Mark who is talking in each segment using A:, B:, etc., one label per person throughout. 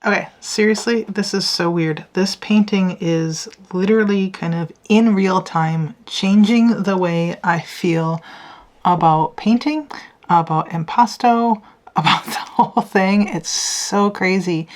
A: Okay, seriously, this is so weird. This painting is literally kind of in real time changing the way I feel about painting, about impasto, about the whole thing. It's so crazy.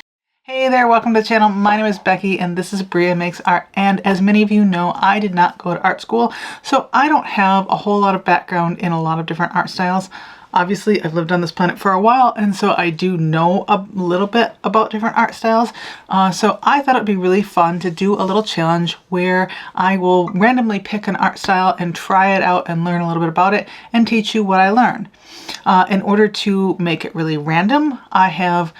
A: Hey there, welcome to the channel. My name is Becky and this is Brea Makes Art. And as many of you know, I did not go to art school, so I don't have a whole lot of background in a lot of different art styles. Obviously, I've lived on this planet for a while, and so I do know a little bit about different art styles. So I thought it'd be really fun to do a little challenge where I will randomly pick an art style and try it out and learn a little bit about it and teach you what I learned. In order to make it really random, I have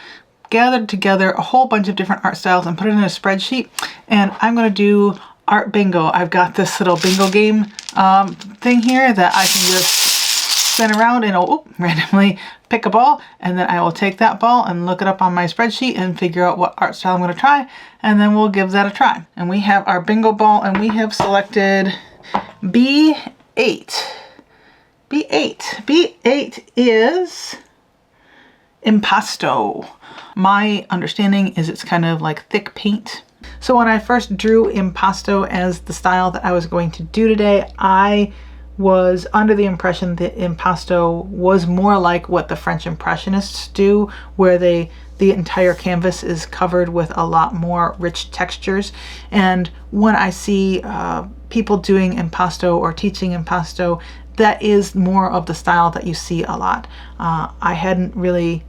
A: gathered together a whole bunch of different art styles and put it in a spreadsheet, and I'm going to do art bingo. I've got this little bingo game thing here that I can just spin around and randomly pick a ball, and then I will take that ball and look it up on my spreadsheet and figure out what art style I'm going to try, and then we'll give that a try. And we have our bingo ball, and we have selected B8. B8 is impasto. My understanding is it's kind of like thick paint. So when I first drew impasto as the style that I was going to do today, I was under the impression that impasto was more like what the French Impressionists do, where the entire canvas is covered with a lot more rich textures. And when I see people doing impasto or teaching impasto, that is more of the style that you see a lot. I hadn't really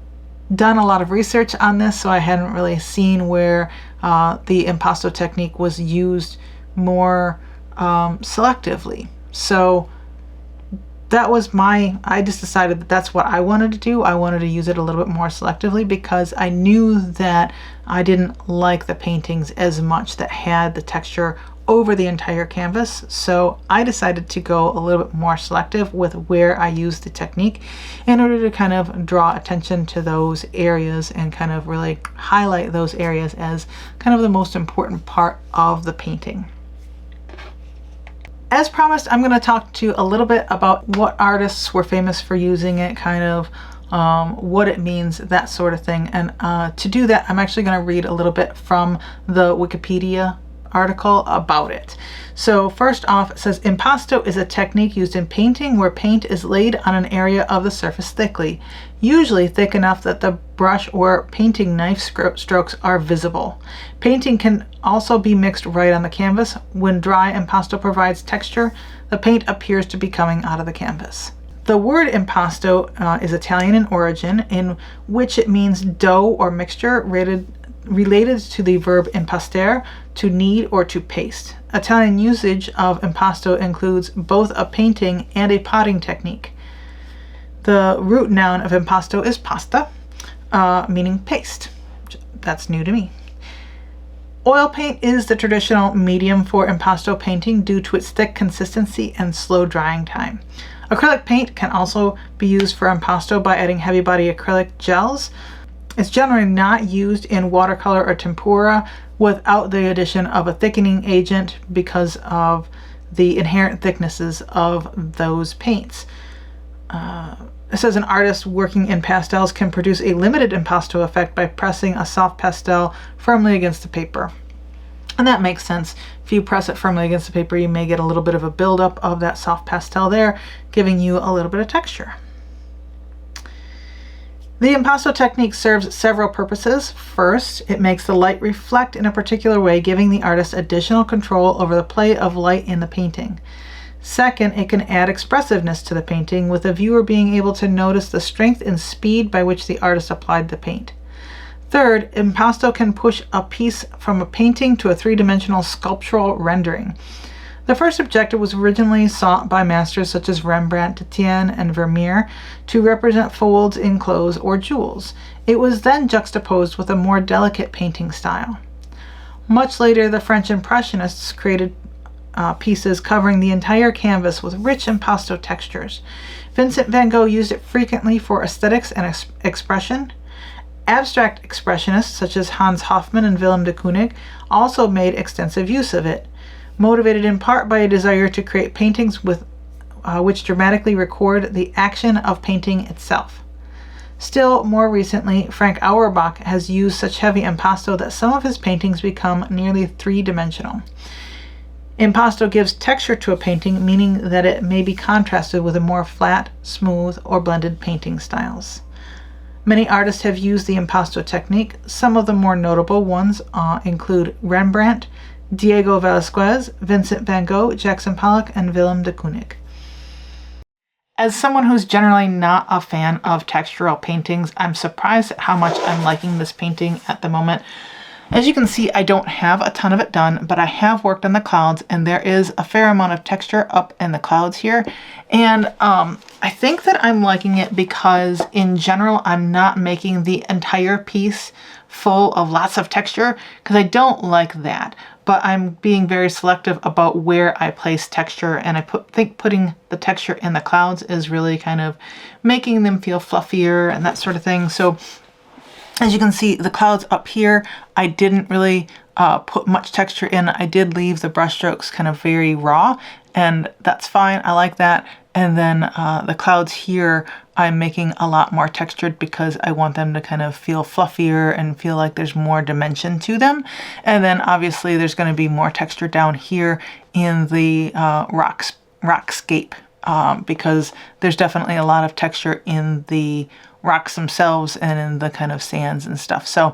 A: done a lot of research on this, so I hadn't really seen where the impasto technique was used more selectively. So that was I just decided that that's what I wanted to do. I wanted to use it a little bit more selectively because I knew that I didn't like the paintings as much that had the texture over the entire canvas. So I decided to go a little bit more selective with where I use the technique in order to kind of draw attention to those areas and kind of really highlight those areas as kind of the most important part of the painting. As promised, I'm going to talk to you a little bit about what artists were famous for using it, kind of what it means, that sort of thing. And to do that, I'm actually going to read a little bit from the Wikipedia article about it. So first off, it says, impasto is a technique used in painting where paint is laid on an area of the surface thickly, usually thick enough that the brush or painting knife strokes are visible. Painting can also be mixed right on the canvas. When dry, impasto provides texture. The paint appears to be coming out of the canvas. The word impasto is Italian in origin, in which it means dough or mixture related to the verb impastare, to knead or to paste. Italian usage of impasto includes both a painting and a potting technique. The root noun of impasto is pasta, meaning paste. That's new to me. Oil paint is the traditional medium for impasto painting due to its thick consistency and slow drying time. Acrylic paint can also be used for impasto by adding heavy body acrylic gels. It's generally not used in watercolor or tempera without the addition of a thickening agent because of the inherent thicknesses of those paints. It says an artist working in pastels can produce a limited impasto effect by pressing a soft pastel firmly against the paper. And that makes sense. If you press it firmly against the paper, you may get a little bit of a buildup of that soft pastel there, giving you a little bit of texture. The impasto technique serves several purposes. First, it makes the light reflect in a particular way, giving the artist additional control over the play of light in the painting. Second, it can add expressiveness to the painting, with the viewer being able to notice the strength and speed by which the artist applied the paint. Third, impasto can push a piece from a painting to a three-dimensional sculptural rendering. The first objective was originally sought by masters such as Rembrandt, Titian, and Vermeer to represent folds in clothes or jewels. It was then juxtaposed with a more delicate painting style. Much later, the French Impressionists created pieces covering the entire canvas with rich impasto textures. Vincent van Gogh used it frequently for aesthetics and expression. Abstract expressionists such as Hans Hofmann and Willem de Kooning also made extensive use of it, motivated in part by a desire to create paintings which dramatically record the action of painting itself. Still, more recently, Frank Auerbach has used such heavy impasto that some of his paintings become nearly three-dimensional. Impasto gives texture to a painting, meaning that it may be contrasted with a more flat, smooth, or blended painting styles. Many artists have used the impasto technique. Some of the more notable ones include Rembrandt, Diego Velázquez, Vincent van Gogh, Jackson Pollock, and Willem de Kooning. As someone who's generally not a fan of textural paintings, I'm surprised at how much I'm liking this painting at the moment. As you can see, I don't have a ton of it done, but I have worked on the clouds, and there is a fair amount of texture up in the clouds here. And I think that I'm liking it because in general, I'm not making the entire piece full of lots of texture, because I don't like that. But I'm being very selective about where I place texture, and I think putting the texture in the clouds is really kind of making them feel fluffier and that sort of thing. So as you can see, the clouds up here, I didn't really put much texture in. I did leave the brush strokes kind of very raw, and that's fine. I like that. And then the clouds here, I'm making a lot more textured because I want them to kind of feel fluffier and feel like there's more dimension to them. And then obviously there's going to be more texture down here in the rockscape because there's definitely a lot of texture in the rocks themselves and in the kind of sands and stuff. So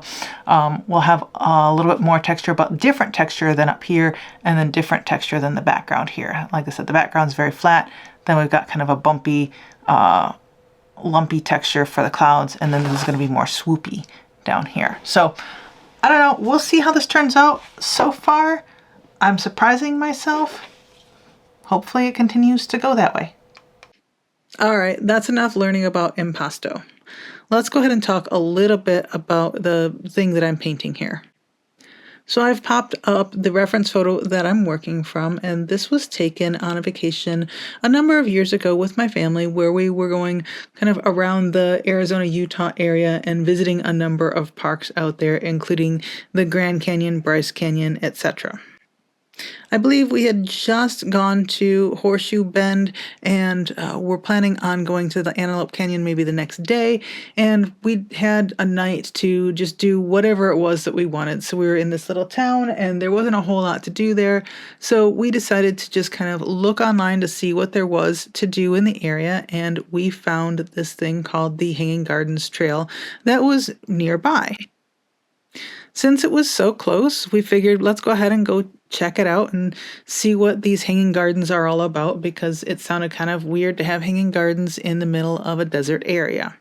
A: we'll have a little bit more texture, but different texture than up here, and then different texture than the background here. Like I said, the background's very flat. Then we've got kind of a bumpy, lumpy texture for the clouds, and then this is going to be more swoopy down here. So I don't know. We'll see how this turns out. So far, I'm surprising myself. Hopefully it continues to go that way. All right, that's enough learning about impasto. Let's go ahead and talk a little bit about the thing that I'm painting here. So I've popped up the reference photo that I'm working from, and this was taken on a vacation a number of years ago with my family, where we were going kind of around the Arizona-Utah area and visiting a number of parks out there, including the Grand Canyon, Bryce Canyon, etc. I believe we had just gone to Horseshoe Bend, and we're planning on going to the Antelope Canyon maybe the next day, and we had a night to just do whatever it was that we wanted. So we were in this little town, and there wasn't a whole lot to do there, so we decided to just kind of look online to see what there was to do in the area, and we found this thing called the Hanging Gardens Trail that was nearby. Since it was so close, we figured let's go ahead and go check it out and see what these hanging gardens are all about, because it sounded kind of weird to have hanging gardens in the middle of a desert area.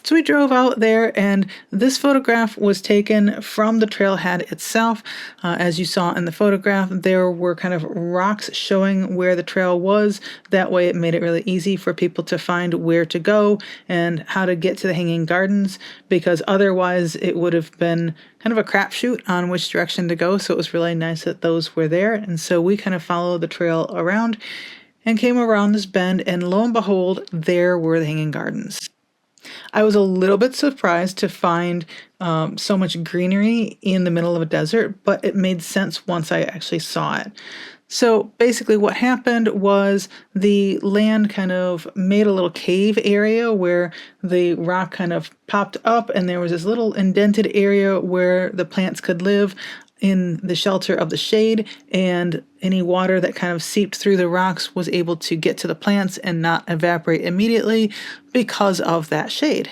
A: So we drove out there, and this photograph was taken from the trailhead itself. As you saw in the photograph, there were kind of rocks showing where the trail was. That way it made it really easy for people to find where to go and how to get to the Hanging Gardens, because otherwise it would have been kind of a crapshoot on which direction to go. So it was really nice that those were there. And so we kind of followed the trail around and came around this bend, and lo and behold, there were the Hanging Gardens. I was a little bit surprised to find so much greenery in the middle of a desert, but it made sense once I actually saw it. So basically what happened was the land kind of made a little cave area where the rock kind of popped up, and there was this little indented area where the plants could live in the shelter of the shade, and any water that kind of seeped through the rocks was able to get to the plants and not evaporate immediately because of that shade.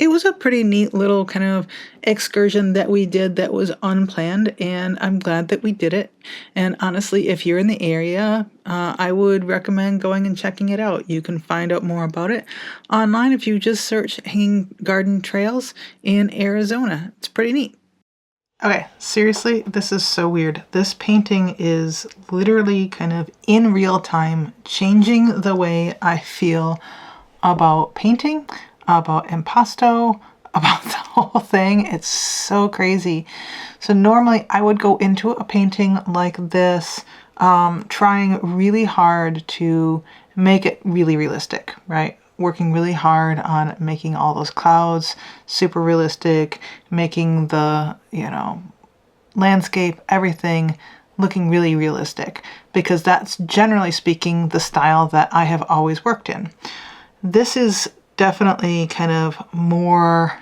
A: It was a pretty neat little kind of excursion that we did that was unplanned, and I'm glad that we did it. And honestly, if you're in the area, I would recommend going and checking it out. You can find out more about it online if you just search Hanging Garden Trails in Arizona. It's pretty neat. Okay, seriously, this is so weird. This painting is literally kind of in real time changing the way I feel about painting, about impasto, about the whole thing. It's so crazy. So normally I would go into a painting like this trying really hard to make it really realistic, right? Working really hard on making all those clouds super realistic, making the, landscape, everything looking really realistic, because that's generally speaking the style that I have always worked in. This is definitely kind of more,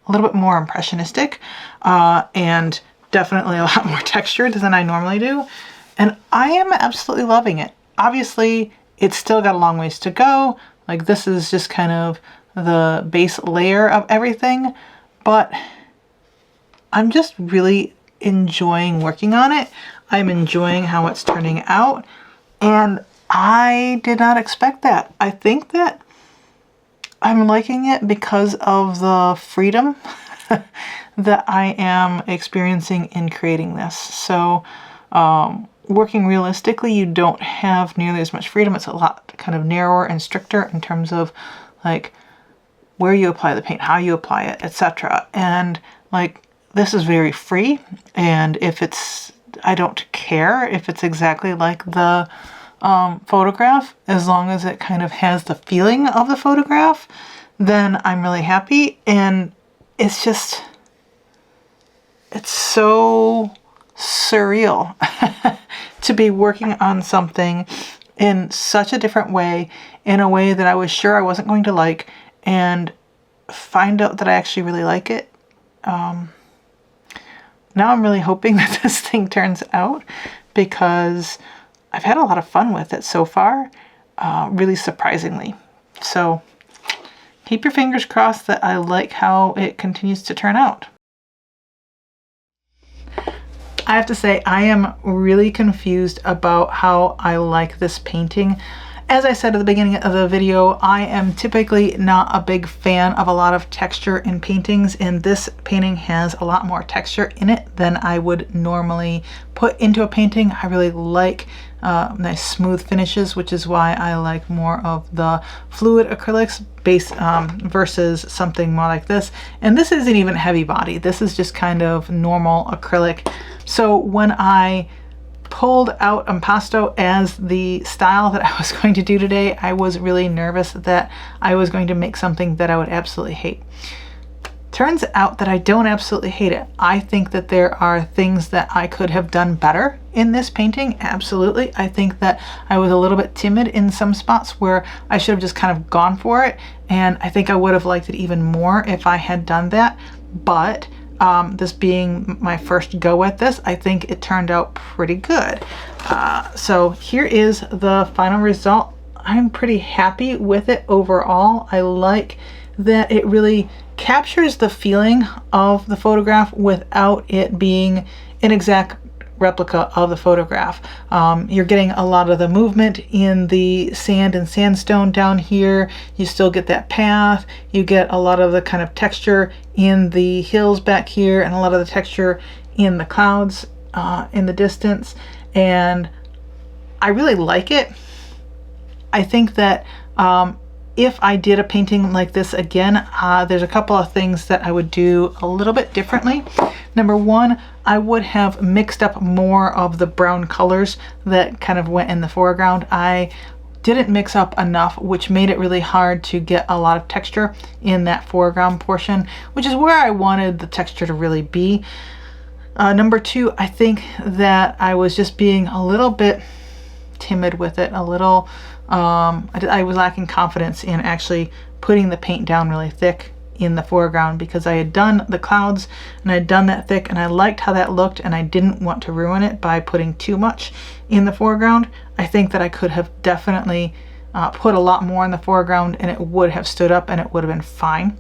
A: a little bit more impressionistic, and definitely a lot more textured than I normally do. And I am absolutely loving it. Obviously, it's still got a long ways to go. Like, this is just kind of the base layer of everything, but I'm just really enjoying working on it. I'm enjoying how it's turning out, and I did not expect that. I think that I'm liking it because of the freedom that I am experiencing in creating this. So working realistically, you don't have nearly as much freedom. It's a lot kind of narrower and stricter in terms of like where you apply the paint, how you apply it, etc. And like, this is very free, and if it's, I don't care if it's exactly like the photograph, as long as it kind of has the feeling of the photograph, then I'm really happy. And it's just, it's so surreal to be working on something in such a different way, in a way that I was sure I wasn't going to like, and find out that I actually really like it. Now I'm really hoping that this thing turns out, because I've had a lot of fun with it so far, really surprisingly. So keep your fingers crossed that I like how it continues to turn out. I have to say, I am really confused about how I like this painting. As I said at the beginning of the video, I am typically not a big fan of a lot of texture in paintings, and this painting has a lot more texture in it than I would normally put into a painting. I really like nice smooth finishes, which is why I like more of the fluid acrylics versus something more like this. And this isn't even heavy body. This is just kind of normal acrylic. So when I pulled out impasto as the style that I was going to do today, I was really nervous that I was going to make something that I would absolutely hate. Turns out that I don't absolutely hate it. I think that there are things that I could have done better in this painting, absolutely. I think that I was a little bit timid in some spots where I should have just kind of gone for it, and I think I would have liked it even more if I had done that. But this being my first go at this, I think it turned out pretty good. So here is the final result. I'm pretty happy with it overall. I like that it really captures the feeling of the photograph without it being an exact replica of the photograph. You're getting a lot of the movement in the sand and sandstone down here. You still get that path. You get a lot of the kind of texture in the hills back here, and a lot of the texture in the clouds in the distance. And I really like it. I think that if I did a painting like this again, there's a couple of things that I would do a little bit differently. Number one, I would have mixed up more of the brown colors that kind of went in the foreground. I didn't mix up enough, which made it really hard to get a lot of texture in that foreground portion, which is where I wanted the texture to really be. Number two, I think that I was just being a little bit timid with it, a little I was lacking confidence in actually putting the paint down really thick in the foreground, because I had done the clouds and I had done that thick and I liked how that looked, and I didn't want to ruin it by putting too much in the foreground. I think that I could have definitely put a lot more in the foreground, and it would have stood up and it would have been fine.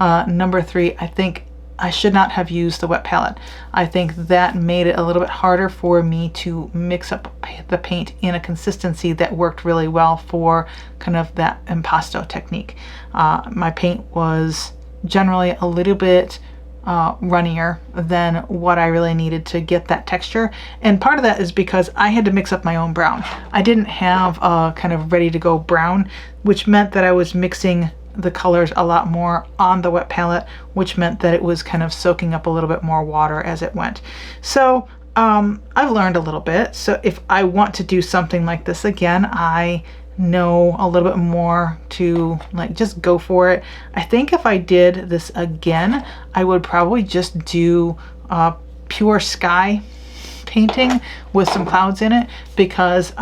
A: Number three, I think I should not have used the wet palette. I think that made it a little bit harder for me to mix up the paint in a consistency that worked really well for kind of that impasto technique. My paint was generally a little bit runnier than what I really needed to get that texture. And part of that is because I had to mix up my own brown. I didn't have a kind of ready to go brown, which meant that I was mixing the colors a lot more on the wet palette, which meant that it was kind of soaking up a little bit more water as it went. So I've learned a little bit. So if I want to do something like this again, I know a little bit more to like just go for it. I think if I did this again, I would probably just do pure sky painting with some clouds in it, because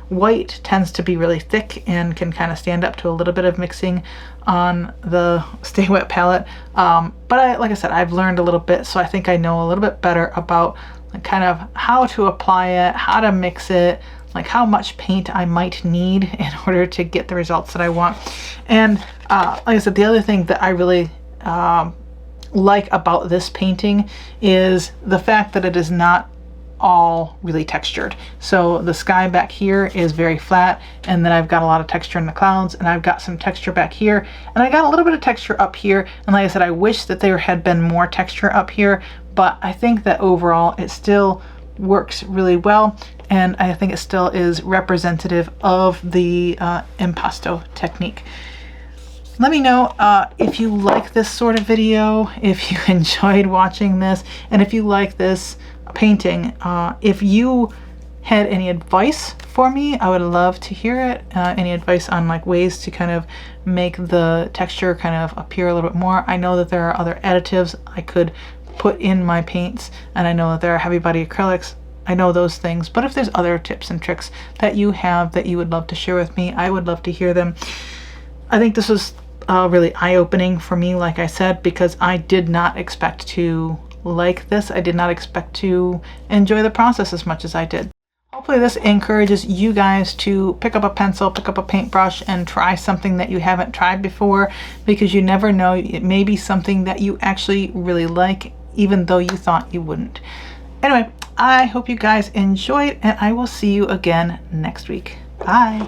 A: white tends to be really thick and can kind of stand up to a little bit of mixing on the Stay Wet palette. But like I said, I've learned a little bit, so I think I know a little bit better about kind of how to apply it, how to mix it, like how much paint I might need in order to get the results that I want. And like I said, the other thing that I really like about this painting is the fact that it is not all really textured. So the sky back here is very flat, and then I've got a lot of texture in the clouds, and I've got some texture back here, and I got a little bit of texture up here. And like I said, I wish that there had been more texture up here, but I think that overall it still works really well, and I think it still is representative of the impasto technique. Let me know if you like this sort of video, if you enjoyed watching this, and if you like this painting. If you had any advice for me, I would love to hear it. Any advice on like ways to kind of make the texture kind of appear a little bit more. I know that there are other additives I could put in my paints, and I know that there are heavy body acrylics. I know those things, but if there's other tips and tricks that you have that you would love to share with me, I would love to hear them. I think this was really eye-opening for me, like I said, because I did not expect to like this. I did not expect to enjoy the process as much as I did. Hopefully this encourages you guys to pick up a pencil, pick up a paintbrush, and try something that you haven't tried before, because you never know, it may be something that you actually really like, even though you thought you wouldn't. Anyway, I hope you guys enjoyed, and I will see you again next week. Bye!